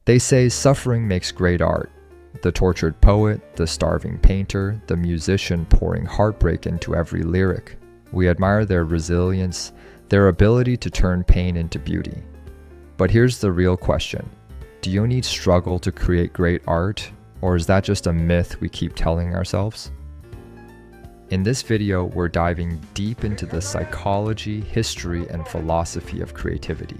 They say suffering makes great art. The tortured poet, the starving painter, the musician pouring heartbreak into every lyric. We admire their resilience, their ability to turn pain into beauty. But here's the real question. Do you need struggle to create great art, or is that just a myth we keep telling ourselves? In this video, we're diving deep into the psychology, history, and philosophy of creativity.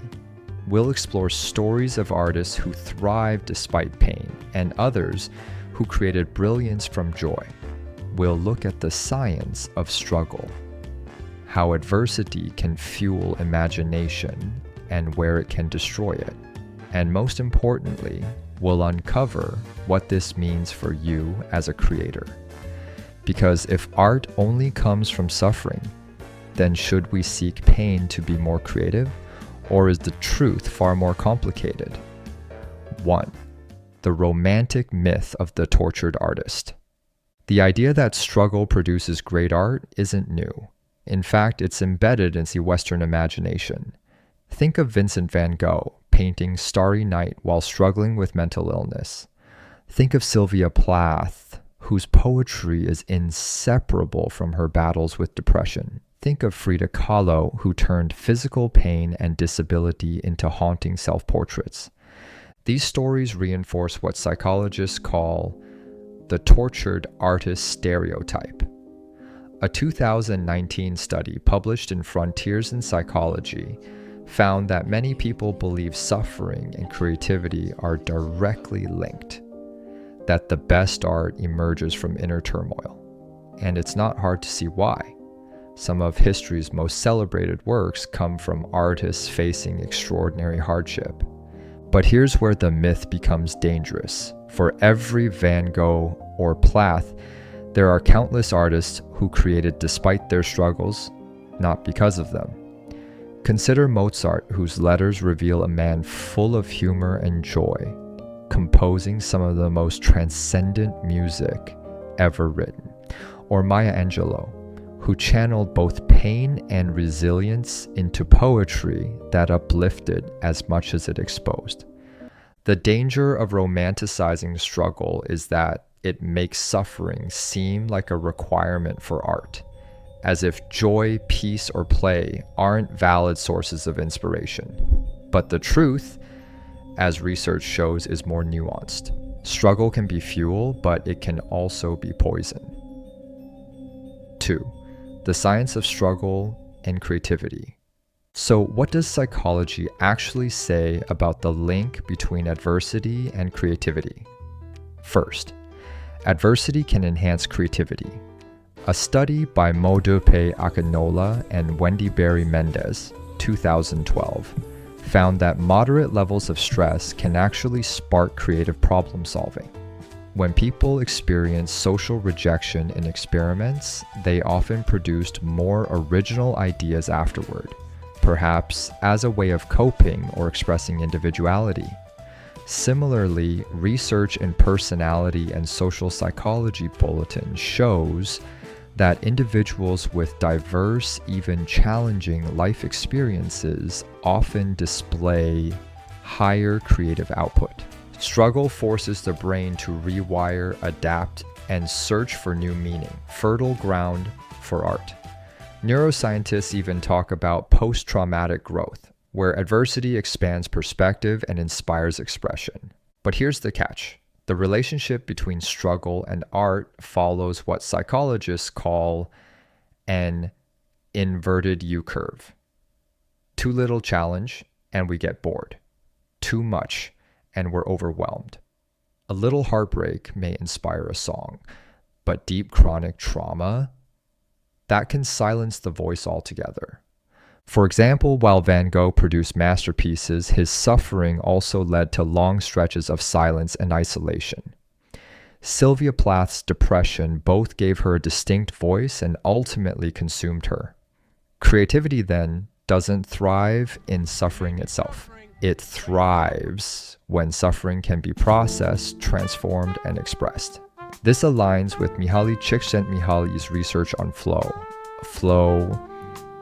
We'll explore stories of artists who thrived despite pain, and others who created brilliance from joy. We'll look at the science of struggle, how adversity can fuel imagination, and where it can destroy it. And most importantly, we'll uncover what this means for you as a creator. Because if art only comes from suffering, then should we seek pain to be more creative? Or is the truth far more complicated? 1. The romantic myth of the tortured artist. The idea that struggle produces great art isn't new. In fact, it's embedded in the Western imagination. Think of Vincent van Gogh painting Starry Night while struggling with mental illness. Think of Sylvia Plath, whose poetry is inseparable from her battles with depression. Think of Frida Kahlo, who turned physical pain and disability into haunting self-portraits. These stories reinforce what psychologists call the tortured artist stereotype. A 2019 study published in Frontiers in Psychology found that many people believe suffering and creativity are directly linked, that the best art emerges from inner turmoil. And it's not hard to see why. Some of history's most celebrated works come from artists facing extraordinary hardship. But here's where the myth becomes dangerous. For every Van Gogh or Plath, there are countless artists who created despite their struggles, not because of them. Consider Mozart, whose letters reveal a man full of humor and joy, composing some of the most transcendent music ever written. Or Maya Angelou, who channeled both pain and resilience into poetry that uplifted as much as it exposed. The danger of romanticizing struggle is that it makes suffering seem like a requirement for art, as if joy, peace, or play aren't valid sources of inspiration. But the truth, as research shows, is more nuanced. Struggle can be fuel, but it can also be poison. 2. The science of struggle and creativity. So what does psychology actually say about the link between adversity and creativity? First, adversity can enhance creativity. A study by Modupe Akinola and Wendy Berry Mendez, 2012, found that moderate levels of stress can actually spark creative problem solving. When people experience social rejection in experiments, they often produced more original ideas afterward, perhaps as a way of coping or expressing individuality. Similarly, research in personality and social psychology bulletins shows that individuals with diverse, even challenging life experiences often display higher creative output. Struggle forces the brain to rewire, adapt, and search for new meaning, fertile ground for art. Neuroscientists even talk about post-traumatic growth, where adversity expands perspective and inspires expression. But here's the catch. The relationship between struggle and art follows what psychologists call an inverted U-curve. Too little challenge, and we get bored. Too much, and we're overwhelmed. A little heartbreak may inspire a song, but deep chronic trauma, that can silence the voice altogether. For example, while Van Gogh produced masterpieces, his suffering also led to long stretches of silence and isolation. Sylvia Plath's depression both gave her a distinct voice and ultimately consumed her. Creativity, then, doesn't thrive in suffering itself. It thrives when suffering can be processed, transformed, and expressed. This aligns with Mihaly Csikszentmihalyi's research on flow. Flow,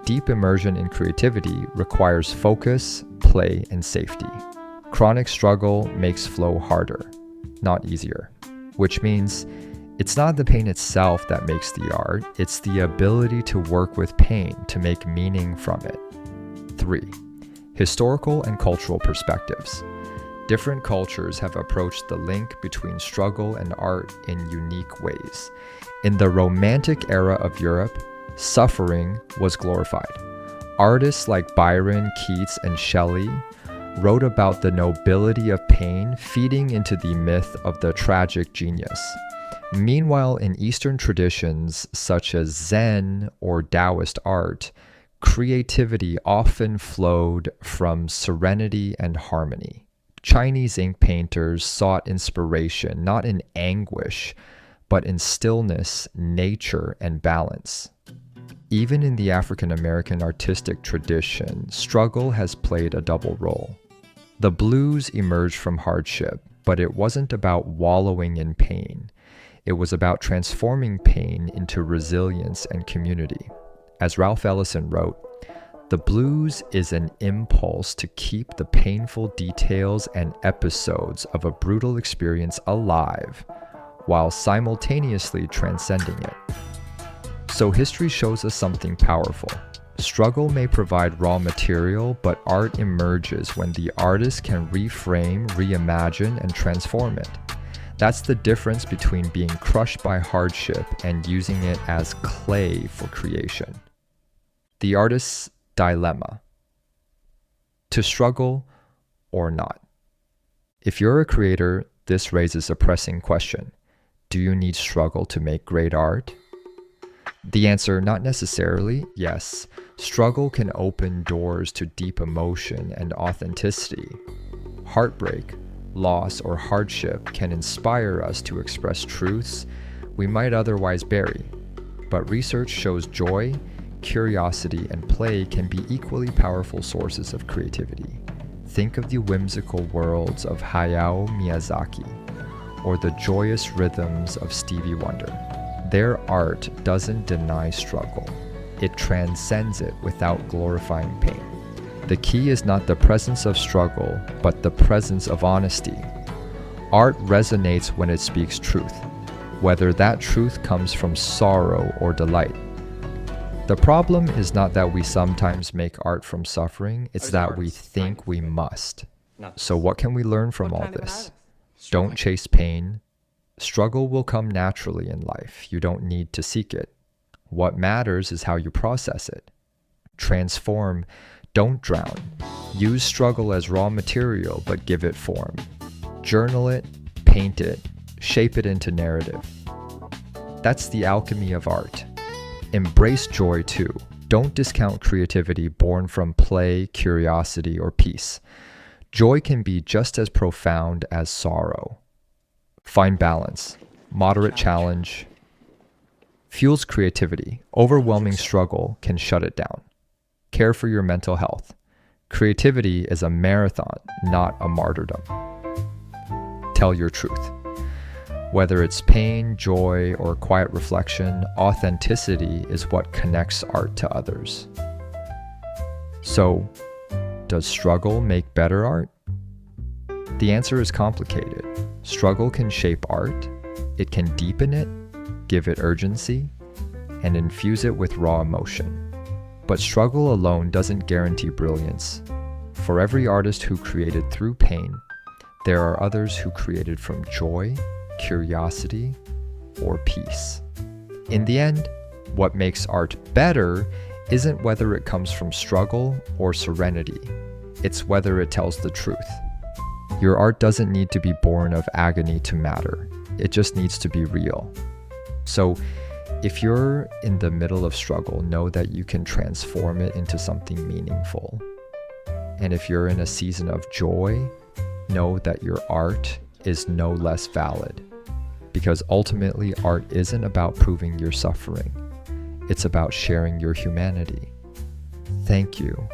deep immersion in creativity, requires focus, play, and safety. Chronic struggle makes flow harder, not easier, which means it's not the pain itself that makes the art, it's the ability to work with pain to make meaning from it. 3. Historical and cultural perspectives. Different cultures have approached the link between struggle and art in unique ways. In the Romantic era of Europe, suffering was glorified. Artists like Byron, Keats, and Shelley wrote about the nobility of pain, feeding into the myth of the tragic genius. Meanwhile, in Eastern traditions such as Zen or Taoist art, creativity often flowed from serenity and harmony. Chinese ink painters sought inspiration not in anguish, but in stillness, nature, and balance. Even in the African American artistic tradition, struggle has played a double role. The blues emerged from hardship, but it wasn't about wallowing in pain. It was about transforming pain into resilience and community. As Ralph Ellison wrote, "The blues is an impulse to keep the painful details and episodes of a brutal experience alive, while simultaneously transcending it." So history shows us something powerful. Struggle may provide raw material, but art emerges when the artist can reframe, reimagine, and transform it. That's the difference between being crushed by hardship and using it as clay for creation. The artist's dilemma: to struggle or not. If you're a creator, this raises a pressing question. Do you need struggle to make great art? The answer, not necessarily. Yes, struggle can open doors to deep emotion and authenticity. Heartbreak, loss, or hardship can inspire us to express truths we might otherwise bury. But research shows joy, curiosity, and play can be equally powerful sources of creativity. Think of the whimsical worlds of Hayao Miyazaki, or the joyous rhythms of Stevie Wonder. Their art doesn't deny struggle. It transcends it without glorifying pain. The key is not the presence of struggle, but the presence of honesty. Art resonates when it speaks truth, whether that truth comes from sorrow or delight. The problem is not that we sometimes make art from suffering, it's that we think we must. So what can we learn from all this? Don't chase pain. Struggle will come naturally in life. You don't need to seek it. What matters is how you process it. Transform. Don't drown. Use struggle as raw material, but give it form. Journal it, paint it, shape it into narrative. That's the alchemy of art. Embrace joy too. Don't discount creativity born from play, curiosity, or peace. Joy can be just as profound as sorrow. Find balance. Moderate challenge fuels creativity. Overwhelming struggle can shut it down. Care for your mental health. Creativity is a marathon, not a martyrdom. Tell your truth. Whether it's pain, joy, or quiet reflection, authenticity is what connects art to others. So, does struggle make better art? The answer is complicated. Struggle can shape art, it can deepen it, give it urgency, and infuse it with raw emotion. But struggle alone doesn't guarantee brilliance. For every artist who created through pain, there are others who created from joy, curiosity, or peace. In the end, what makes art better isn't whether it comes from struggle or serenity. It's whether it tells the truth. Your art doesn't need to be born of agony to matter. It just needs to be real. So, if you're in the middle of struggle, know that you can transform it into something meaningful. And if you're in a season of joy, know that your art is no less valid. Because ultimately, art isn't about proving your suffering. It's about sharing your humanity. Thank you